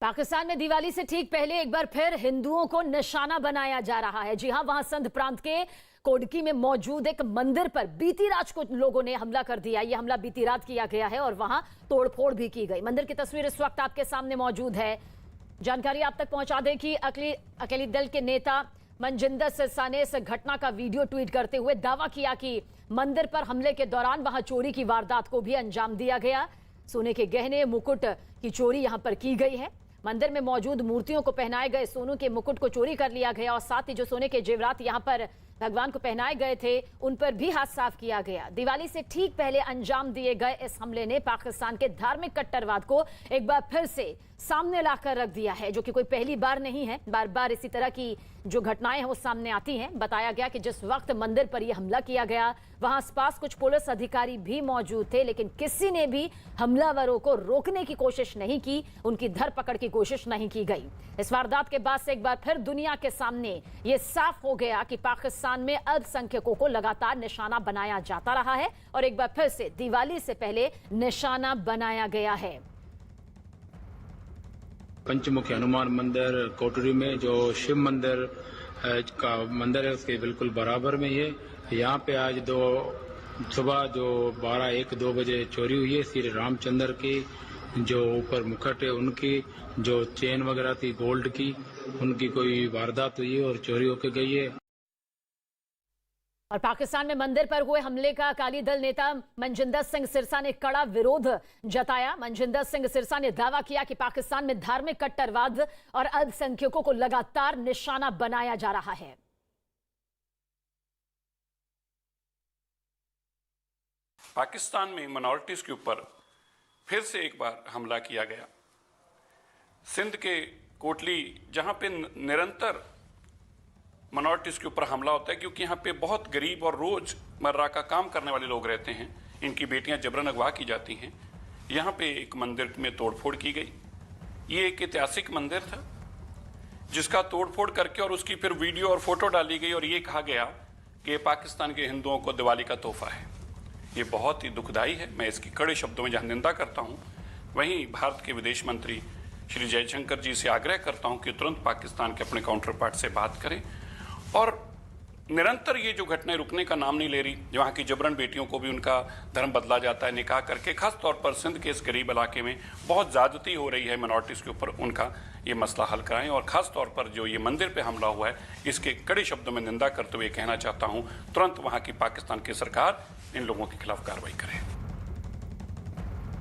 पाकिस्तान में दिवाली से ठीक पहले एक बार फिर हिंदुओं को निशाना बनाया जा रहा है। जी हां, वहां सिंध प्रांत के कोडकी में मौजूद एक मंदिर पर बीती रात को लोगों ने हमला कर दिया। यह हमला बीती रात किया गया है और वहां तोड़फोड़ भी की गई। मंदिर की तस्वीर इस वक्त आपके सामने मौजूद है। जानकारी आप तक पहुंचा दें कि अकाली दल के नेता मनजिंदर सिरसा ने इस घटना का वीडियो ट्वीट करते हुए दावा किया कि मंदिर पर हमले के दौरान वहां चोरी की वारदात को भी अंजाम दिया गया। सोने के गहने, मुकुट की चोरी यहां पर की गई है। मंदिर में मौजूद मूर्तियों को पहनाए गए सोने के मुकुट को चोरी कर लिया गया और साथ ही जो सोने के जेवरात यहां पर भगवान को पहनाए गए थे उन पर भी हाथ साफ किया गया। दिवाली से ठीक पहले अंजाम दिए गए इस हमले ने पाकिस्तान के धार्मिक कट्टरवाद को एक बार फिर से सामने लाकर रख दिया है, जो कि कोई पहली बार नहीं है। बार बार इसी तरह की जो घटनाएं हैं वो सामने आती हैं। बताया गया कि जिस वक्त मंदिर पर यह हमला किया गया वहां आसपास कुछ पुलिस अधिकारी भी मौजूद थे, लेकिन किसी ने भी हमलावरों को रोकने की कोशिश नहीं की, उनकी धरपकड़ की कोशिश नहीं की गई। इस वारदात के बाद से एक बार फिर दुनिया के सामने ये साफ हो गया कि पाकिस्तान में अल्पसंख्यकों को लगातार निशाना बनाया जाता रहा है और एक बार फिर से दिवाली से पहले निशाना बनाया गया है। पंचमुखी हनुमान मंदिर कोटरी में जो शिव मंदिर का मंदिर है उसके बिल्कुल बराबर में ये यहाँ पे आज सुबह 12-1-2 बजे चोरी हुई है। श्री रामचंद्र की जो ऊपर मुकुट है उनकी जो चेन वगैरह थी गोल्ड की, उनकी कोई वारदात हुई है और चोरी होकर गई है। और पाकिस्तान में मंदिर पर हुए हमले का अकाली दल नेता मनजिंदर सिंह सिरसा ने कड़ा विरोध जताया। मनजिंदर सिंह सिरसा ने दावा किया कि पाकिस्तान में धार्मिक कट्टरवाद और अल्पसंख्यकों को लगातार निशाना बनाया जा रहा है। पाकिस्तान में माइनॉरिटीज के ऊपर फिर से एक बार हमला किया गया। सिंध के कोटली जहां पे निरंतर माइनॉरिटीज के ऊपर हमला होता है, क्योंकि यहाँ पे बहुत गरीब और रोजमर्रा का काम करने वाले लोग रहते हैं, इनकी बेटियां जबरन अगवा की जाती हैं। यहाँ पे एक मंदिर में तोड़फोड़ की गई। ये एक ऐतिहासिक मंदिर था जिसका तोड़फोड़ करके और उसकी फिर वीडियो और फोटो डाली गई और ये कहा गया कि ये पाकिस्तान के हिंदुओं को दिवाली का तोहफा है। ये बहुत ही दुखदाई है। मैं इसकी कड़े शब्दों में जहाँ निंदा करता हूँ, वहीं भारत के विदेश मंत्री श्री जयशंकर जी से आग्रह करता हूँ कि तुरंत पाकिस्तान के अपने काउंटर पार्ट से बात करें। और निरंतर ये जो घटनाएं रुकने का नाम नहीं ले रही, जहाँ की जबरन बेटियों को भी उनका धर्म बदला जाता है निकाह करके, खास तौर पर सिंध के इस गरीब इलाके में बहुत ज़्यादती हो रही है माइनॉरिटीज़ के ऊपर, उनका ये मसला हल कराएं। और ख़ास तौर पर जो ये मंदिर पे हमला हुआ है इसके कड़े शब्दों में निंदा करते हुए कहना चाहता हूँ तुरंत वहाँ की पाकिस्तान की सरकार इन लोगों के खिलाफ कार्रवाई करे।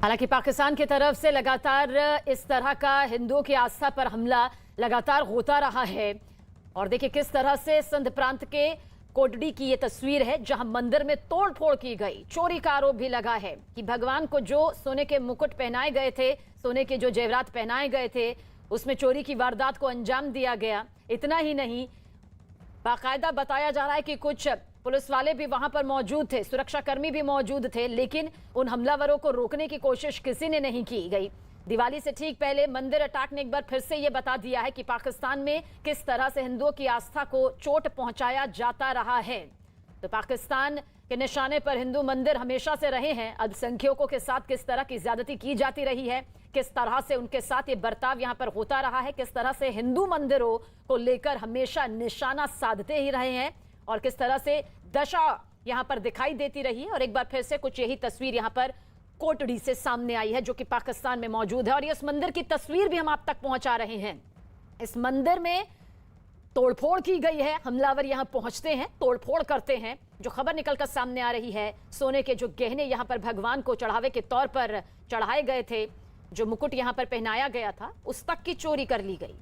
हालांकि पाकिस्तान की तरफ से लगातार इस तरह का हिंदुओं की आस्था पर हमला लगातार होता रहा है। और देखिए किस तरह से सिंध प्रांत के कोटड़ी की ये तस्वीर है जहां मंदिर में तोड़फोड़ की गई। चोरी का आरोप भी लगा है कि भगवान को जो सोने के मुकुट पहनाए गए थे, सोने के जो जेवरात पहनाए गए थे, उसमें चोरी की वारदात को अंजाम दिया गया। इतना ही नहीं, बाकायदा बताया जा रहा है कि कुछ पुलिस वाले भी वहां पर मौजूद थे, सुरक्षाकर्मी भी मौजूद थे, लेकिन उन हमलावरों को रोकने की कोशिश किसी ने नहीं की गई। दिवाली से ठीक पहले मंदिर अटैक ने एक बार फिर से ये बता दिया है कि पाकिस्तान में किस तरह से हिंदुओं की आस्था को चोट पहुंचाया जाता रहा है। तो पाकिस्तान के निशाने पर हिंदू मंदिर हमेशा से रहे हैं। अल्पसंख्यकों के साथ किस तरह की ज्यादती की जाती रही है, किस तरह से उनके साथ ये बर्ताव यहाँ पर होता रहा है, किस तरह से हिंदू मंदिरों को लेकर हमेशा निशाना साधते ही रहे हैं और किस तरह से दशा यहाँ पर दिखाई देती रही है। और एक बार फिर से कुछ यही तस्वीर यहाँ पर कोटड़ी से सामने आई है जो कि पाकिस्तान में मौजूद है। और इस मंदिर की तस्वीर भी हम आप तक पहुंचा रहे हैं। इस मंदिर में तोड़फोड़ की गई है, हमलावर यहां पहुंचते हैं, तोड़फोड़ करते हैं। जो खबर निकलकर सामने आ रही है, सोने के जो गहने यहां पर भगवान को चढ़ावे के तौर पर चढ़ाए गए थे, जो मुकुट यहां पर पहनाया गया था, उस तक की चोरी कर ली गई।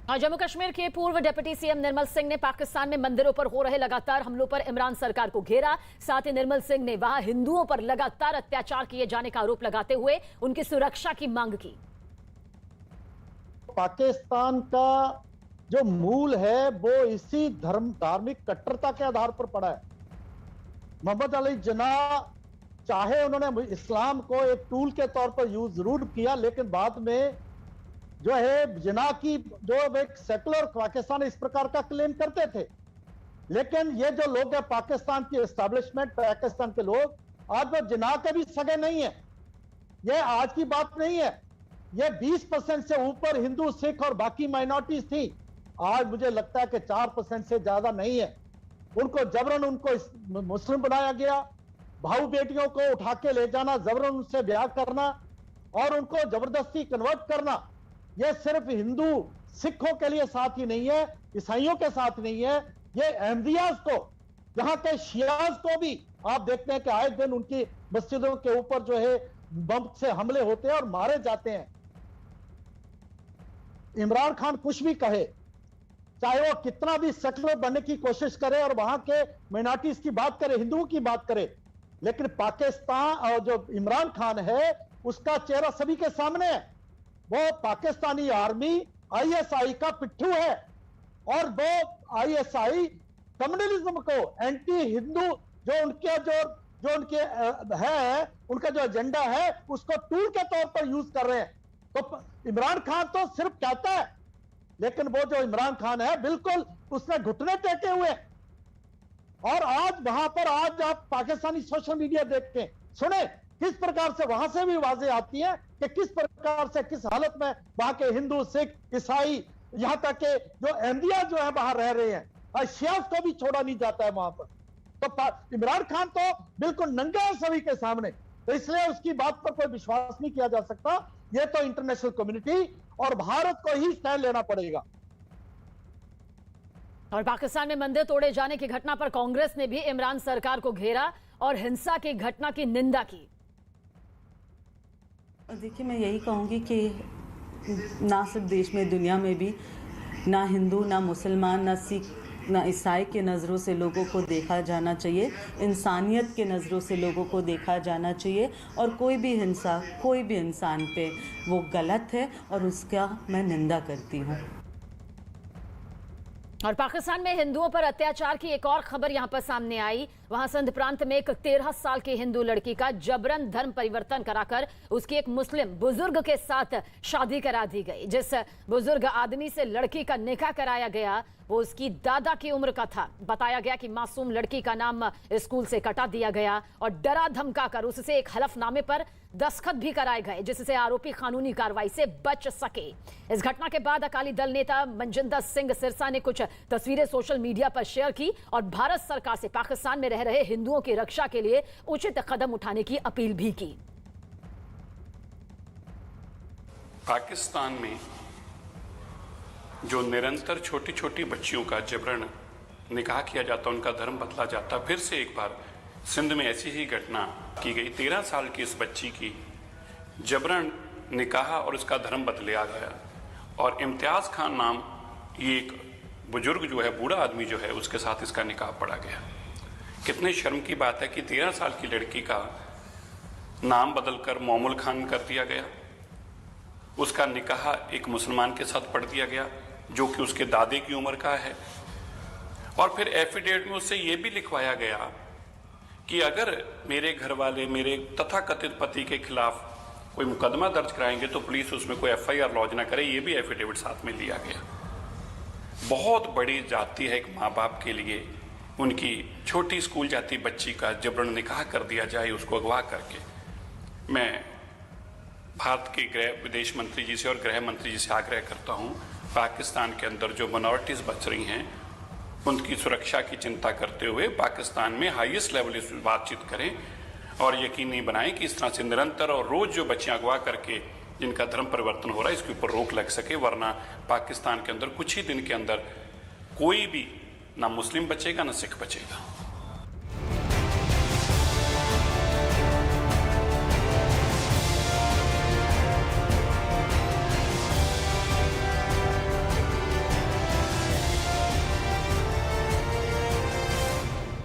और जम्मू कश्मीर के पूर्व डिप्टी सीएम निर्मल सिंह ने पाकिस्तान में मंदिरों पर हो रहे लगातार हमलों पर इमरान सरकार को घेरा। साथ ही निर्मल सिंह ने वहां हिंदुओं पर लगातार अत्याचार किए जाने का आरोप लगाते हुए उनकी सुरक्षा की मांग की। पाकिस्तान का जो मूल है वो इसी धार्मिक कट्टरता के आधार पर पड़ा है। मोहम्मद अली जिन्ना चाहे उन्होंने इस्लाम को एक टूल के तौर पर यूज जरूर किया, लेकिन बाद में जो है जिना की जो एक सेकुलर पाकिस्तान इस प्रकार का क्लेम करते थे। लेकिन ये जो लोग हैं पाकिस्तान की एस्टैब्लिशमेंट, पाकिस्तान के लोग, आज वो जिना के भी सगे नहीं है। ये आज की बात नहीं है, ये 20% से ऊपर हिंदू, सिख और बाकी माइनॉरिटीज थी। आज मुझे लगता है कि 4% से ज्यादा नहीं है। उनको जबरन उनको मुस्लिम बनाया गया, भाऊ बेटियों को उठा के ले जाना, जबरन उनसे ब्याह करना और उनको जबरदस्ती कन्वर्ट करना, यह सिर्फ हिंदू सिखों के लिए साथ ही नहीं है, ईसाइयों के साथ नहीं है, ये अहमदियाज को, यहाँ के शियाज को भी आप देखते हैं कि आए दिन उनकी मस्जिदों के ऊपर जो है बम से हमले होते हैं और मारे जाते हैं। इमरान खान कुछ भी कहे, चाहे वो कितना भी सेकुलर बनने की कोशिश करे और वहां के माइनॉरिटीज की बात करे, हिंदुओं की बात करे, लेकिन पाकिस्तान और जो इमरान खान है उसका चेहरा सभी के सामने है। वो पाकिस्तानी आर्मी आईएसआई का पिट्ठू है और वो आईएसआई कम्युनलिज्म को, एंटी हिंदू जो उनके है, उनका जो एजेंडा है उसको टूल के तौर पर यूज कर रहे हैं। तो इमरान खान तो सिर्फ कहता है, लेकिन वो जो इमरान खान है बिल्कुल उसने घुटने टेके हुए। और आज वहां पर आज आप पाकिस्तानी सोशल मीडिया देख के सुने किस प्रकार से वहां से भी आवाजें आती हैं कि किस प्रकार से, किस हालत में वहां के हिंदू, सिख, ईसाई, यहां तक के जो अहमदिया जो है बाहर रह रहे हैं, शियाज को भी छोड़ा नहीं जाता है वहां पर। तो इमरान खान तो बिल्कुल नंगा है सभी के सामने, तो इसलिए उसकी बात पर कोई विश्वास नहीं किया जा सकता। यह तो इंटरनेशनल कम्युनिटी और भारत को ही स्टैंड लेना पड़ेगा। और पाकिस्तान में मंदिर तोड़े जाने की घटना पर कांग्रेस ने भी इमरान सरकार को घेरा और हिंसा की घटना की निंदा की। देखिए, मैं यही कहूँगी कि ना सिर्फ देश में, दुनिया में भी ना हिंदू, ना मुसलमान, ना सिख, ना ईसाई के नज़रों से लोगों को देखा जाना चाहिए, इंसानियत के नज़रों से लोगों को देखा जाना चाहिए। और कोई भी हिंसा कोई भी इंसान पे वो गलत है और उसका मैं निंदा करती हूँ। और पाकिस्तान में हिंदुओं पर अत्याचार की एक और खबर यहां पर सामने आई। वहां सिंध प्रांत में एक 13 साल की हिंदू लड़की का जबरन धर्म परिवर्तन कराकर उसकी एक मुस्लिम बुजुर्ग के साथ शादी करा दी गई। जिस बुजुर्ग आदमी से लड़की का निकाह कराया गया वो उसकी दादा की उम्र का था। बताया गया कि मासूम लड़की का नाम स्कूल से कटा दिया गया और डरा धमकाकर उससे एक हलफनामे पर दस्तखत भी कराए गए, जिससे आरोपी कानूनी कार्रवाई से बच सके। इस घटना के बाद अकाली दल नेता मनजिंदर सिंह सिरसा ने कुछ तस्वीरें सोशल मीडिया पर शेयर की और भारत सरकार से पाकिस्तान में रह रहे हिंदुओं की रक्षा के लिए उचित कदम उठाने की अपील भी की। पाकिस्तान में जो निरंतर छोटी छोटी बच्चियों का जबरन निकाह किया जाता, उनका धर्म बदला जाता, फिर से एक बार सिंध में ऐसी ही घटना की गई। 13 साल की इस बच्ची की जबरन निकाह और उसका धर्म बदलिया गया और इम्तियाज खान नाम ये एक बुजुर्ग जो है, बूढ़ा आदमी जो है, उसके साथ इसका निकाह पड़ा गया। कितने शर्म की बात है कि 13 साल की लड़की का नाम बदलकर मोमुल खान कर दिया गया, उसका निकाह एक मुसलमान के साथ पढ़ दिया गया जो कि उसके दादे की उम्र का है। और फिर एफिडेविट में उससे ये भी लिखवाया गया कि अगर मेरे घर वाले मेरे तथाकथित पति के खिलाफ कोई मुकदमा दर्ज कराएंगे तो पुलिस उसमें कोई एफआईआर लॉन्च ना करे, ये भी एफिडेविट साथ में लिया गया। बहुत बड़ी जाति है एक माँ बाप के लिए, उनकी छोटी स्कूल जाती बच्ची का जबरन निकाह कर दिया जाए, उसको अगवा करके। मैं भारत के गृह विदेश मंत्री जी से और गृह मंत्री जी से आग्रह करता हूँ, पाकिस्तान के अंदर जो माइनॉरिटीज़ बच रही हैं उनकी सुरक्षा की चिंता करते हुए पाकिस्तान में हाईएस्ट लेवल इस बातचीत करें और यकीनी बनाएं कि इस तरह से निरंतर और रोज़ जो बच्चियां अगवा करके जिनका धर्म परिवर्तन हो रहा है इसके ऊपर रोक लग सके, वरना पाकिस्तान के अंदर कुछ ही दिन के अंदर कोई भी ना मुस्लिम बचेगा ना सिख बचेगा।